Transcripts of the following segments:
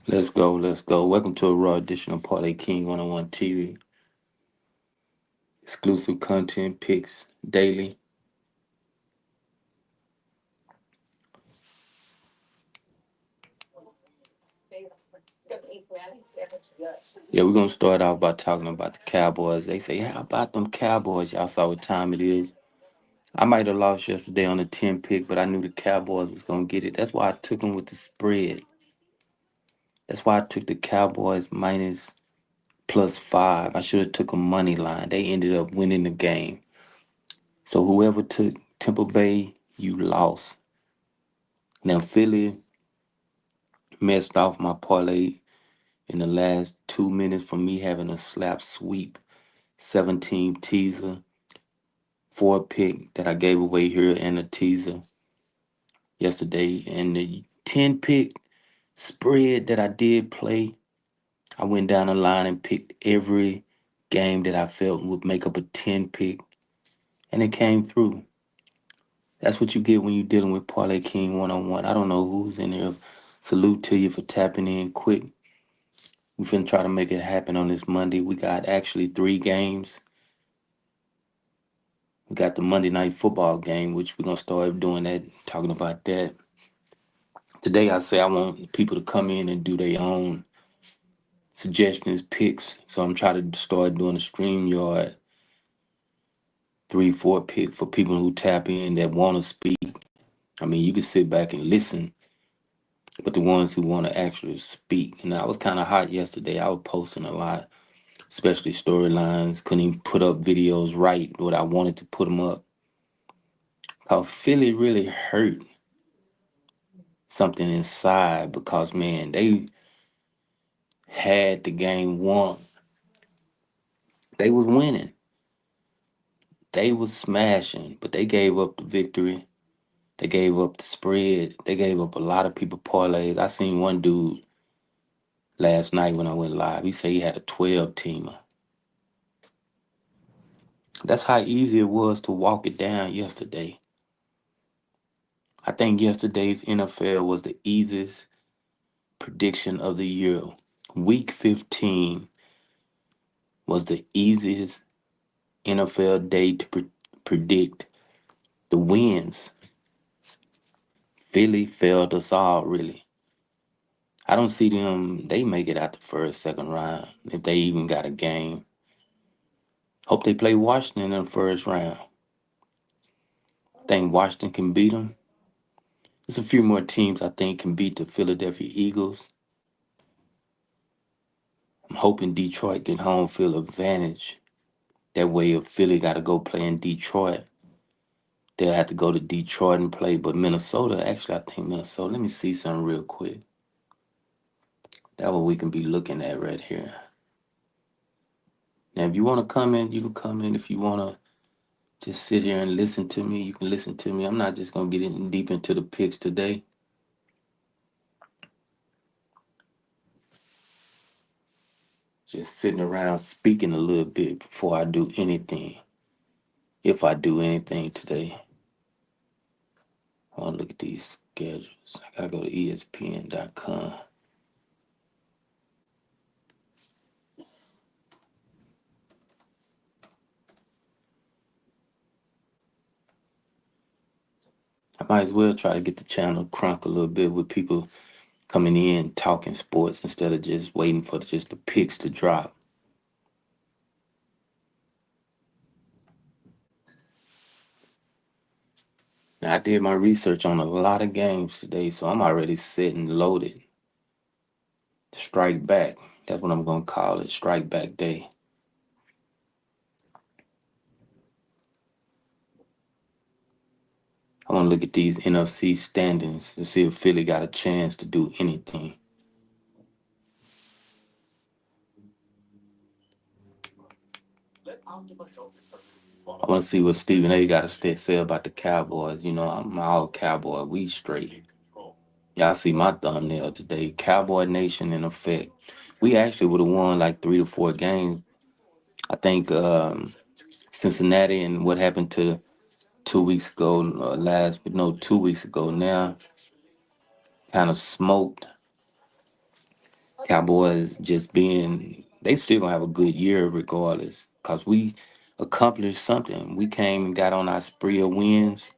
Let's go, let's go. Welcome to a raw edition of Parlay King 101 TV. Exclusive content, picks daily. Yeah, we're gonna start off by talking about the Cowboys. They say, how about them Cowboys? Y'all saw what time it is. I might have lost yesterday on the 10 pick, but I knew the Cowboys was gonna get it. That's why I took them with the spread. That's why I took the Cowboys minus plus 5. I should have took a money line. They ended up winning the game. So whoever took Tampa Bay, you lost. Now Philly messed off my parlay in the last 2 minutes from me having a slap sweep 17 teaser, 4 pick that I gave away here and a teaser yesterday. And the 10 pick spread that I did play, I went down the line and picked every game that I felt would make up a 10 pick, and it came through. That's what you get when you're dealing with Parlay King 101. I don't know who's in here. Salute to you for tapping in quick. We finna try to make it happen on this Monday. We got actually 3 games. We got the Monday night football game, which we're gonna start doing that, talking about that. Today I say I want people to come in and do their own suggestions, picks. So I'm trying to start doing a StreamYard 3, 4 pick for people who tap in that wanna speak. I mean, you can sit back and listen, but the ones who want to actually speak. And I was kind of hot yesterday. I was posting a lot, especially storylines. Couldn't even put up videos right what I wanted to put them up. Cause Philly really hurt something inside because man, they had the game won. They was winning. They was smashing, but they gave up the victory. They gave up the spread. They gave up a lot of people parlays. I seen one dude last night when I went live. He said he had a 12 teamer. That's how easy it was to walk it down yesterday. I think yesterday's NFL was the easiest prediction of the year. Week 15 was the easiest NFL day to predict the wins. Philly failed us all, really. I don't see them, they make it out the first, second round, if they even got a game. Hope they play Washington in the first round. Think Washington can beat them. There's a few more teams I think can beat the Philadelphia Eagles. I'm hoping Detroit get home field advantage. That way, if Philly got to go play in Detroit, they'll have to go to Detroit and play. But Minnesota, actually, I think Minnesota. Let me see something real quick. That what we can be looking at right here. Now, if you want to come in, you can come in. If you want to just sit here and listen to me, you can listen to me. I'm not just gonna get in deep into the picks today. Just sitting around speaking a little bit before I do anything. If I do anything today. I want to look at these schedules. I gotta go to ESPN.com. I might as well try to get the channel crunk a little bit with people coming in talking sports instead of just waiting for just the picks to drop. Now, I did my research on a lot of games today, so I'm already set and loaded. Strike back. That's what I'm gonna call it. Strike back day. I want to look at these NFC standings to see if Philly got a chance to do anything. I want to see what Stephen A. got to say about the Cowboys. You know, I'm all Cowboy. We straight. Y'all see my thumbnail today. Cowboy Nation in effect. We actually would have won like 3 to 4 games. I think Cincinnati and what happened to 2 weeks ago, but no, 2 weeks ago now, kind of smoked Cowboys just being, they still gonna have a good year regardless, cause we accomplished something. We came and got on our spree of wins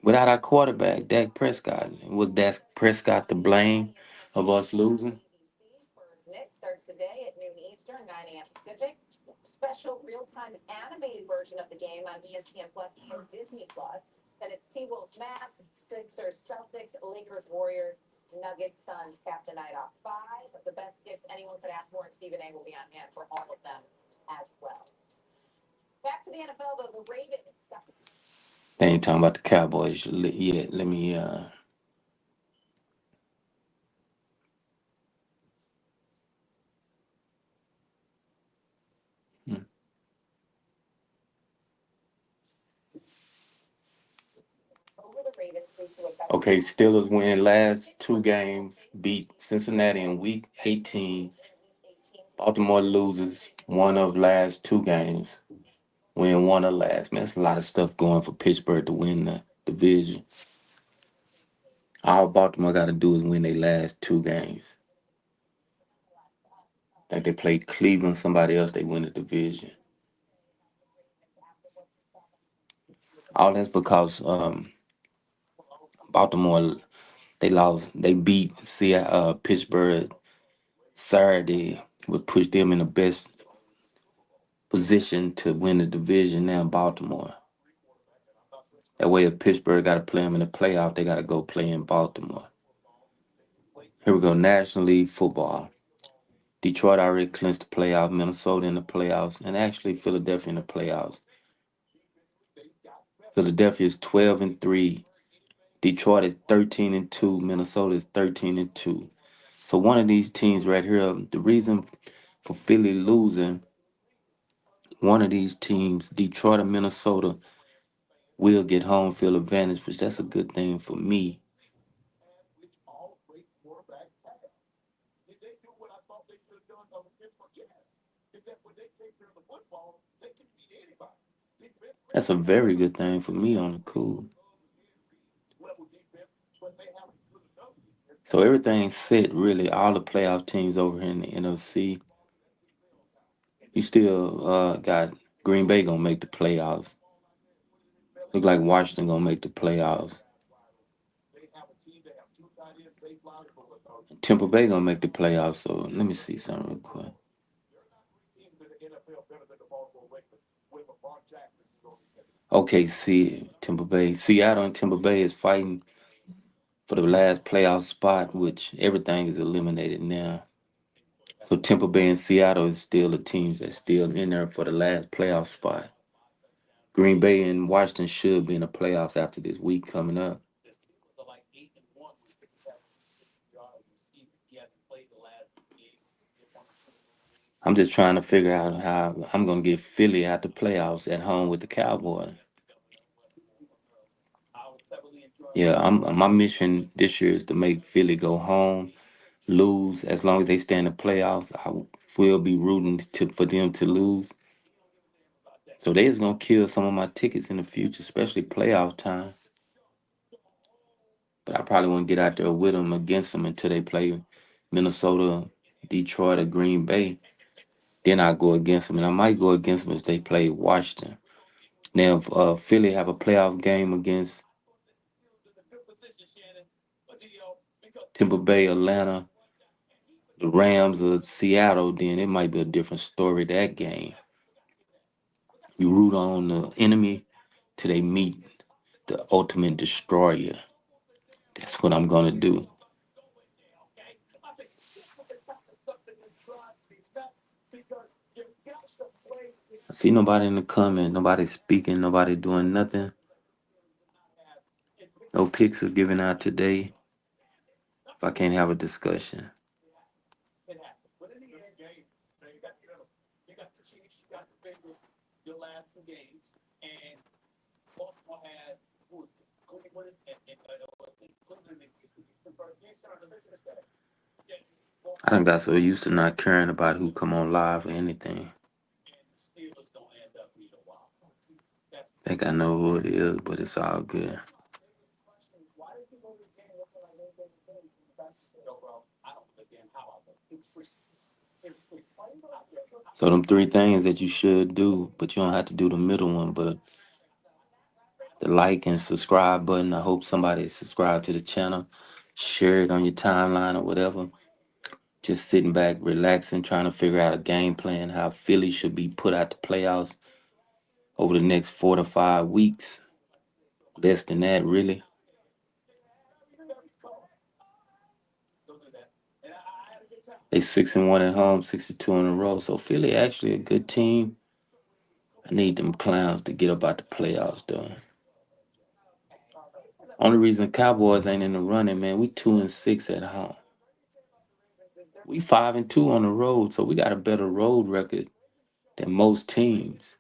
without our quarterback, Dak Prescott. Was Dak Prescott to blame of us losing? They ain't talking about the Cowboys yet. Let me hmm. Okay, Steelers win last two games, beat Cincinnati in week 18. Baltimore loses one of last two games, win one of last. Man, that's a lot of stuff going for Pittsburgh to win the division. All Baltimore got to do is win their last two games. Like they played Cleveland, somebody else, they win the division. All that's because Baltimore, they beat Pittsburgh Saturday, would push them in the best position to win the division now, Baltimore. That way, if Pittsburgh got to play them in the playoff, they got to go play in Baltimore. Here we go, National League football. Detroit already clinched the playoffs, Minnesota in the playoffs, and actually Philadelphia in the playoffs. Philadelphia is 12-3. Detroit is 13-2. Minnesota is 13-2. So one of these teams right here, the reason for Philly losing, one of these teams, Detroit or Minnesota, will get home field advantage, which that's a good thing for me. That's a very good thing for me on the cool. So everything's set really. All the playoff teams over here in the NFC. You still got Green Bay gonna make the playoffs. Look like Washington gonna make the playoffs. Tampa Bay gonna make the playoffs. So let me see something real quick. Okay, see Tampa Bay, Seattle and Tampa Bay is fighting for the last playoff spot, which everything is eliminated now. So Tampa Bay and Seattle is still the teams that's still in there for the last playoff spot. Green Bay and Washington should be in the playoffs after this week coming up. I'm just trying to figure out how I'm gonna get Philly out the playoffs at home with the Cowboys. Yeah, my mission this year is to make Philly go home, lose. As long as they stay in the playoffs, I will be rooting for them to lose. So they just gonna kill some of my tickets in the future, especially playoff time. But I probably won't get out there with them against them until they play Minnesota, Detroit, or Green Bay. Then I go against them, and I might go against them if they play Washington. Now, if Philly have a playoff game against Tampa Bay, Atlanta, the Rams, or Seattle, then it might be a different story that game. You root on the enemy till they meet the ultimate destroyer. That's what I'm gonna do. I see nobody in the comment, nobody speaking, nobody doing nothing. No picks are given out today. If I can't have a discussion. I done got so used to not caring about who come on live or anything. Think I know who it is, but it's all good. So them three things that you should do, but you don't have to do the middle one. But the like and subscribe button. I hope somebody subscribe to the channel, share it on your timeline or whatever. Just sitting back, relaxing, trying to figure out a game plan, how Philly should be put out the playoffs over the next 4 to 5 weeks. Less than that, really. They 6-1 at home, 62 in a row. So Philly actually a good team. I need them clowns to get up out the playoffs though. Only reason the Cowboys ain't in the running, man, we 2-6 at home. We 5-2 on the road, so we got a better road record than most teams.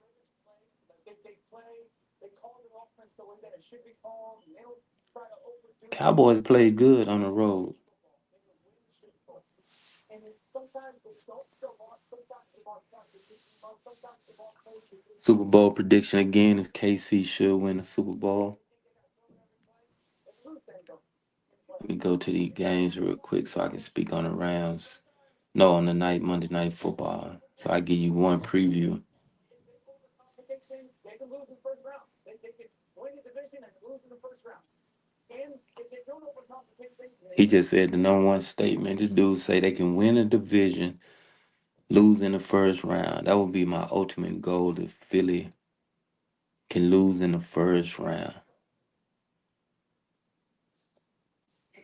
Cowboys play good on the road. Super Bowl prediction again is KC should win the Super Bowl. Let me go to these games real quick so I can speak on the Rams. No, on the Monday night football. So I give you one preview. He just said the number one statement. This dude say they can win a division, lose in the first round. That would be my ultimate goal if Philly can lose in the first round.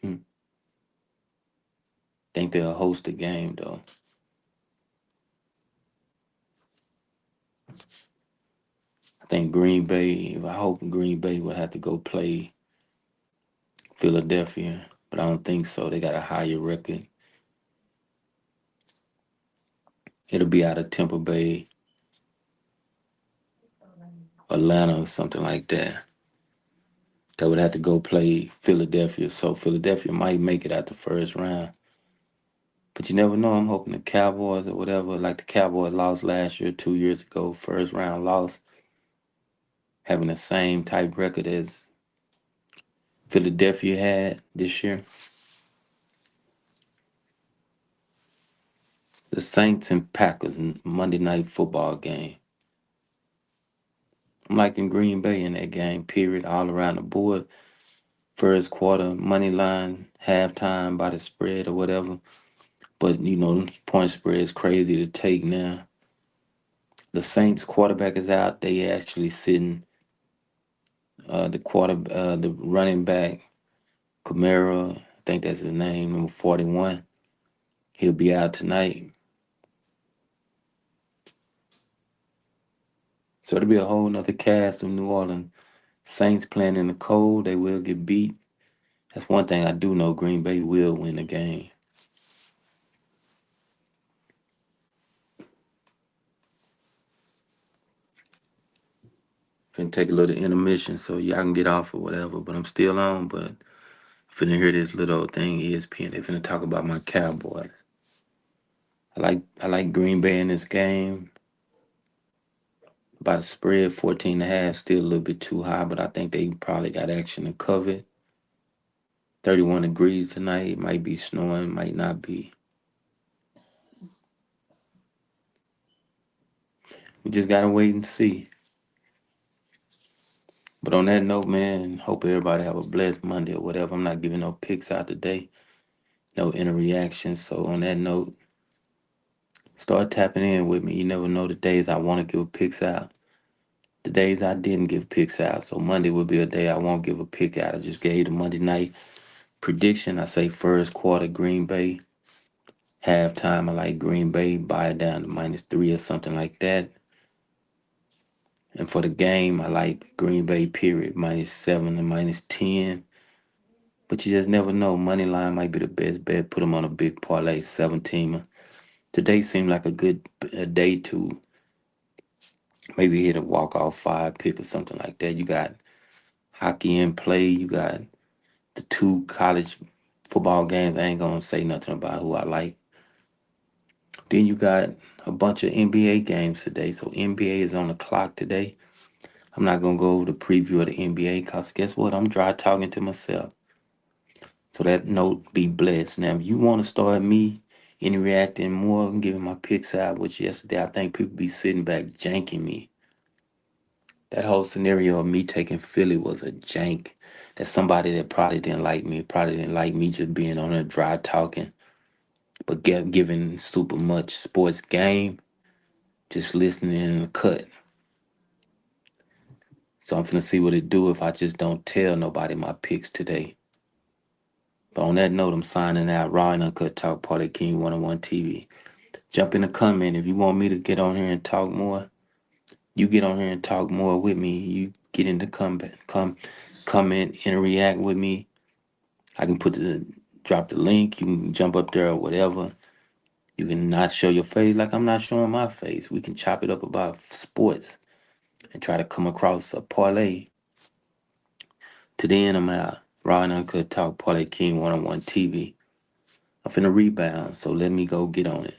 Hmm. Think they'll host the game though. I think Green Bay, I hope Green Bay would have to go play Philadelphia, but I don't think so. They got a higher record. It'll be out of Tampa Bay, Atlanta, or something like that. That would have to go play Philadelphia. So Philadelphia might make it out the first round. But you never know. I'm hoping the Cowboys or whatever, like the Cowboys lost last year, 2 years ago, first round loss, having the same type record as Philadelphia had this year. The Saints and Packers Monday night football game. I'm liking Green Bay in that game, period, all around the board. First quarter, money line, halftime by the spread or whatever. But, point spread is crazy to take now. The Saints quarterback is out. They actually sitting the running back, Camara, I think that's his name, number 41. He'll be out tonight. So it'll be a whole nother cast of New Orleans Saints playing in the cold. They will get beat. That's one thing I do know. Green Bay will win the game. Finna take a little intermission so y'all can get off or whatever. But I'm still on. But finna hear this little thing, ESPN. They finna talk about my Cowboys. I like Green Bay in this game. By the spread, 14 and a half, still a little bit too high, but I think they probably got action to cover it. 31 degrees tonight. Might be snowing, might not be. We just gotta wait and see. But on that note, man, hope everybody have a blessed Monday or whatever. I'm not giving no picks out today, no inner reactions. So on that note, start tapping in with me. You never know the days I want to give picks out. The days I didn't give picks out. So Monday will be a day I won't give a pick out. I just gave the Monday night prediction. I say first quarter Green Bay. Halftime, I like Green Bay, buy it down to -3 or something like that. And for the game, I like Green Bay, period, -7 to -10. But you just never know. Money line might be the best bet. Put them on a big parlay, 7-teamer. Today seemed like a good day to maybe hit a walk-off 5 pick or something like that. You got hockey in play. You got the 2 college football games. I ain't going to say nothing about who I like. Then you got a bunch of NBA games today. So NBA is on the clock today. I'm not going to go over the preview of the NBA because guess what? I'm dry talking to myself. So that note, be blessed. Now, if you want to start me Any reacting more and giving my picks out, which yesterday I think people be sitting back janking me. That whole scenario of me taking Philly was a jank. That somebody that probably didn't like me just being on a dry talking, but giving super much sports game, just listening in the cut. So I'm finna see what it do if I just don't tell nobody my picks today. But on that note, I'm signing out. Raw and Uncut Talk, Party King 101 TV. Jump in the comment if you want me to get on here and talk more. You get on here and talk more with me. You get in the comment and react with me. I can drop the link. You can jump up there or whatever. You can not show your face like I'm not showing my face. We can chop it up about sports and try to come across a parlay. To the end, I'm out. Raw and Uncut Talk, Parlay King 101 TV. I'm finna rebound, so let me go get on it.